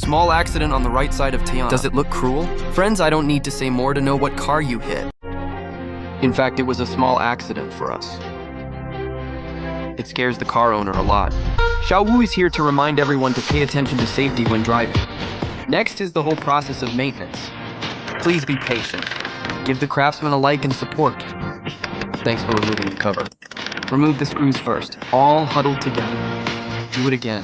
Small accident on the right side of Tiana. Does it look cruel? Friends, I don't need to say more to know what car you hit. In fact, it was a small accident for us. It scares the car owner a lot. Xiaowu is here to remind everyone to pay attention to safety when driving. Next is the whole process of maintenance. Please be patient. Give the craftsman a like and support. Thanks for removing the cover. Remove the screws first, all huddled together. Do it again.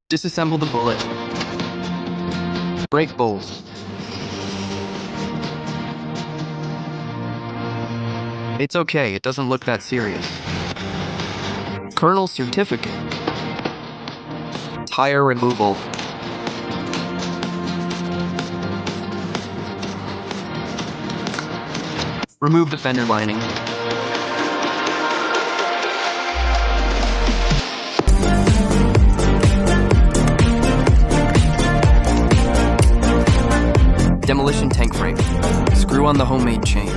Disassemble the bullet. Brake bolts. It's okay, it doesn't look that serious. Kernel certificate. Tire removal. Remove the fender lining. Demolition tank frame. Screw on the homemade chain.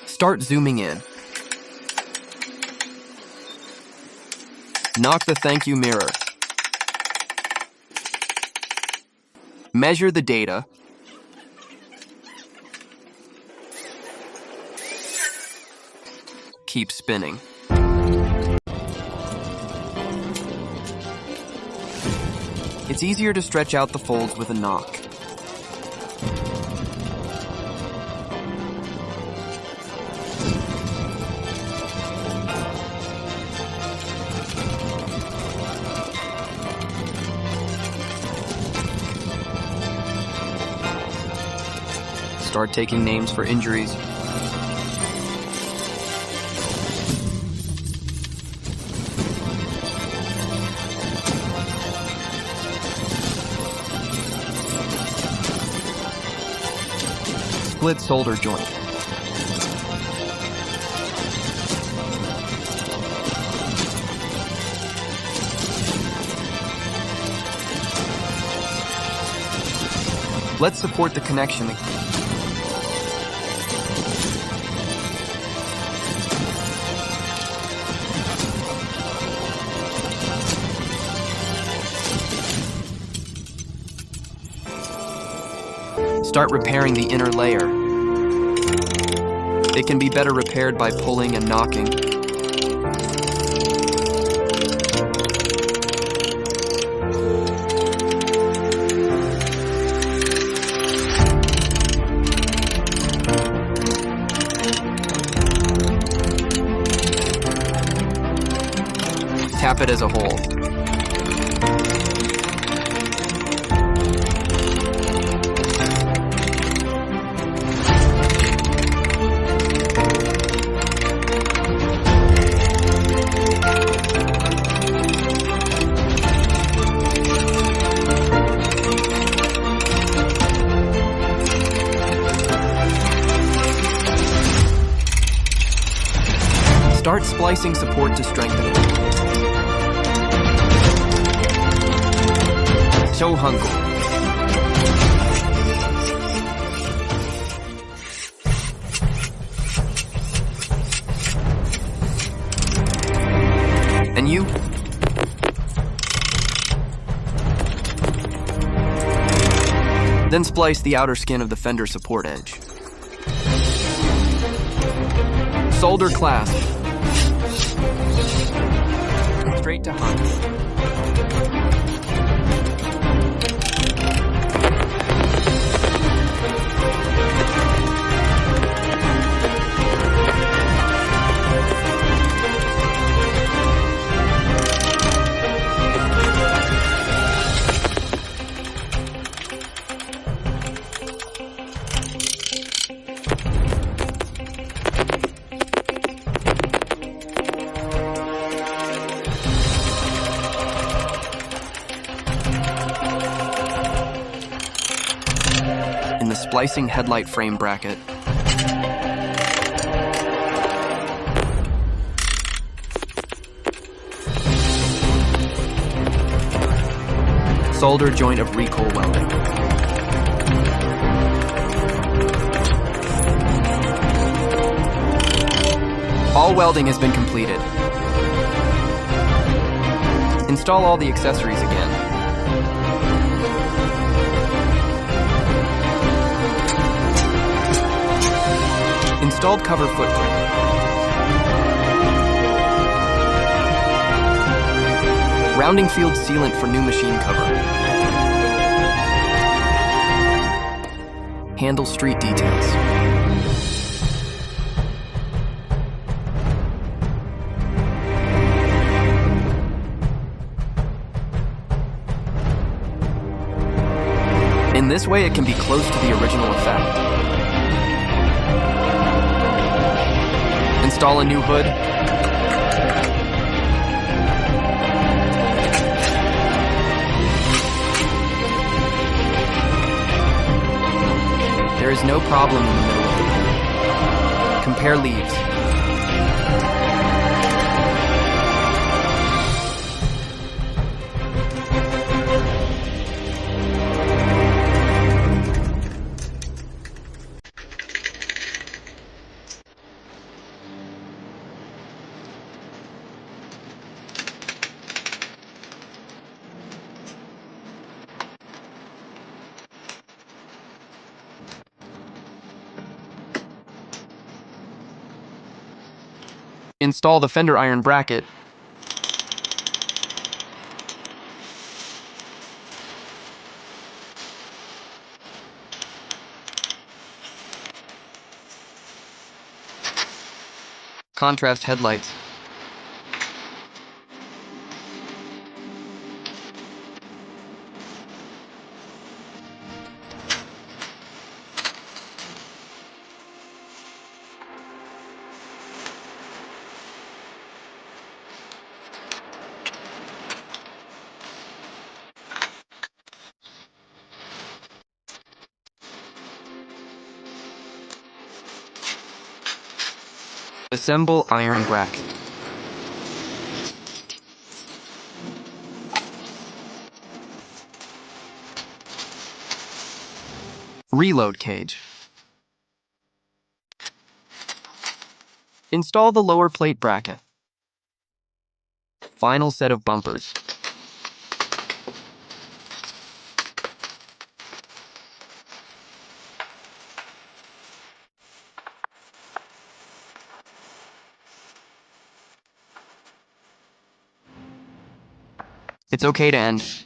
Start zooming in. Knock the thank you mirror. Measure the data. Keep spinning. It's easier to stretch out the folds with a knock. Start taking names for injuries. Split solder joint. Let's support the connection. Start repairing the inner layer. It can be better repaired by pulling and knocking. Tap it as a whole. Start splicing support to strengthen it. So hungry. And you? Then splice the outer skin of the fender support edge. Solder clasp. Straight to hung. In the splicing headlight frame bracket. Solder joint of recoil welding. All welding has been completed. Install all the accessories again. Installed cover footprint. Rounding field sealant for new machine cover. Handle street details. In this way, it can be close to the original effect. Install a new hood. There is no problem in the middle of the room. Compare leaves. Install the fender iron bracket. Contrast headlights. Assemble iron bracket. Reload cage. Install the lower plate bracket. Final set of bumpers. It's okay to end.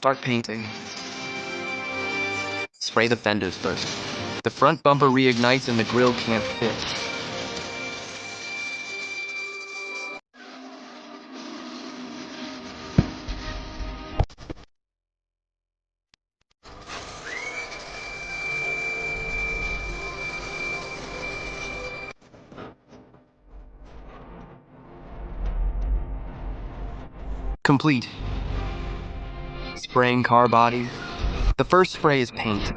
Start painting. Spray the fenders first. The front bumper reignites and the grille can't fit. Complete. Spraying car bodies. The first spray is paint.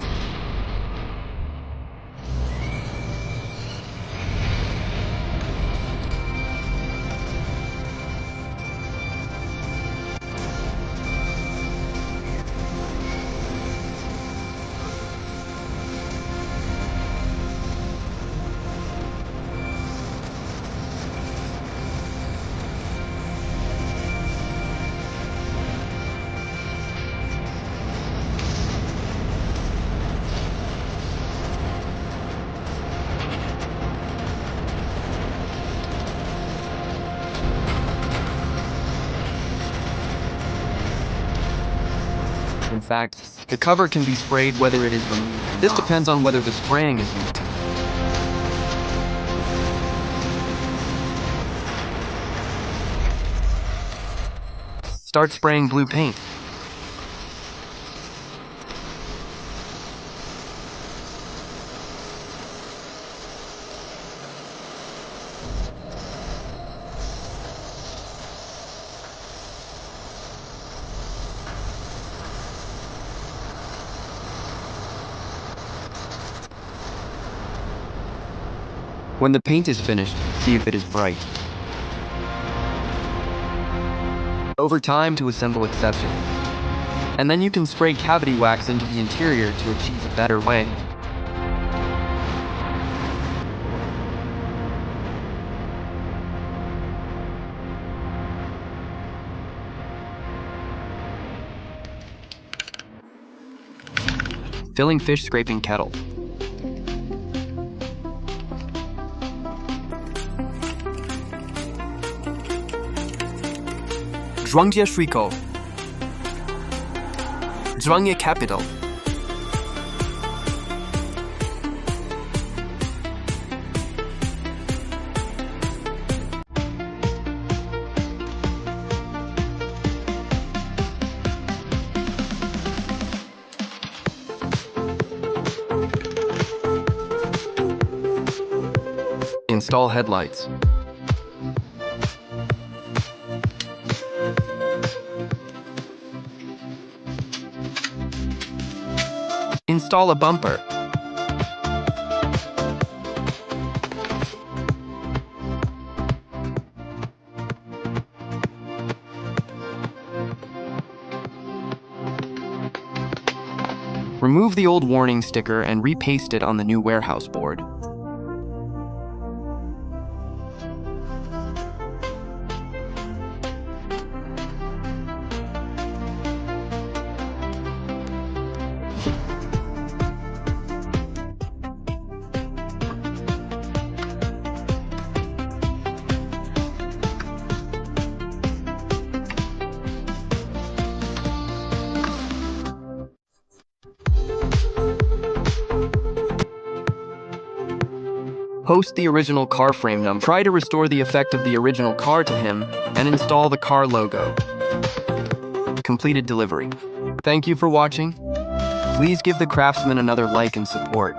In fact, the cover can be sprayed whether it is removed. This depends on whether the spraying is used. Start spraying blue paint. When the paint is finished, see if it is bright. Over time to assemble exception. And then you can spray cavity wax into the interior to achieve a better way. Filling fish scraping kettle. Zhuangjie Shuikou. Zhuangye capital. Install headlights. Install a bumper. Remove the old warning sticker and repaste it on the new warehouse board. Post the original car frame number. Try to restore the effect of the original car to him and install the car logo. Completed delivery. Thank you for watching. Please give the craftsman another like and support.